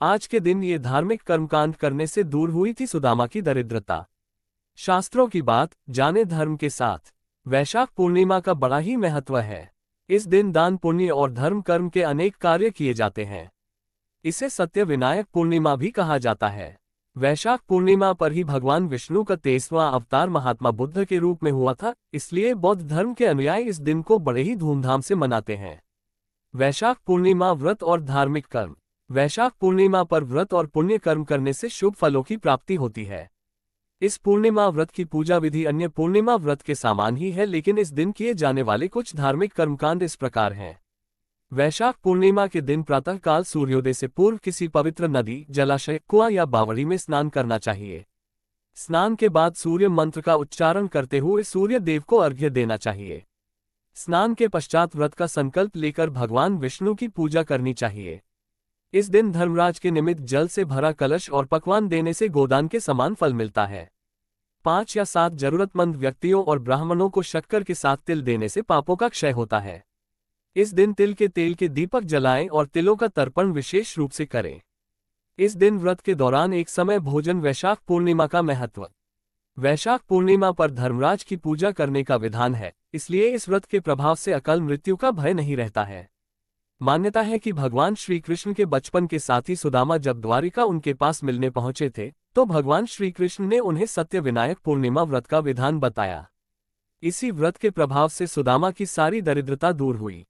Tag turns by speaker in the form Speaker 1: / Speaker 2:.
Speaker 1: आज के दिन ये धार्मिक कर्मकांड करने से दूर हुई थी सुदामा की दरिद्रता। शास्त्रों की बात जाने धर्म के साथ। वैशाख पूर्णिमा का बड़ा ही महत्व है। इस दिन दान पुण्य और धर्म कर्म के अनेक कार्य किए जाते हैं। इसे सत्य विनायक पूर्णिमा भी कहा जाता है। वैशाख पूर्णिमा पर ही भगवान विष्णु का 23वां अवतार महात्मा बुद्ध के रूप में हुआ था, इसलिए बौद्ध धर्म के अनुयायी इस दिन को बड़े ही धूमधाम से मनाते हैं। वैशाख पूर्णिमा व्रत और धार्मिक कर्म। वैशाख पूर्णिमा पर व्रत और पुण्य कर्म करने से शुभ फलों की प्राप्ति होती है। इस पूर्णिमा व्रत की पूजा विधि अन्य पूर्णिमा व्रत के समान ही है, लेकिन इस दिन किए जाने वाले कुछ धार्मिक कर्मकांड इस प्रकार हैं। वैशाख पूर्णिमा के दिन प्रातःकाल सूर्योदय से पूर्व किसी पवित्र नदी, जलाशय, कुआं या बावड़ी में स्नान करना चाहिए। स्नान के बाद सूर्य मंत्र का उच्चारण करते हुए सूर्य देव को अर्घ्य देना चाहिए। स्नान के पश्चात व्रत का संकल्प लेकर भगवान विष्णु की पूजा करनी चाहिए। इस दिन धर्मराज के निमित्त जल से भरा कलश और पकवान देने से गोदान के समान फल मिलता है। 5 या 7 जरूरतमंद व्यक्तियों और ब्राह्मणों को शक्कर के साथ तिल देने से पापों का क्षय होता है। इस दिन तिल के तेल के दीपक जलाएं और तिलों का तर्पण विशेष रूप से करें। इस दिन व्रत के दौरान एक समय भोजन। वैशाख पूर्णिमा का महत्व। वैशाख पूर्णिमा पर धर्मराज की पूजा करने का विधान है, इसलिए इस व्रत के प्रभाव से अकाल मृत्यु का भय नहीं रहता है। मान्यता है कि भगवान श्री कृष्ण के बचपन के साथी सुदामा जब द्वारिका उनके पास मिलने पहुंचे थे, तो भगवान श्री कृष्ण ने उन्हें सत्य विनायक पूर्णिमा व्रत का विधान बताया। इसी व्रत के प्रभाव से सुदामा की सारी दरिद्रता दूर हुई।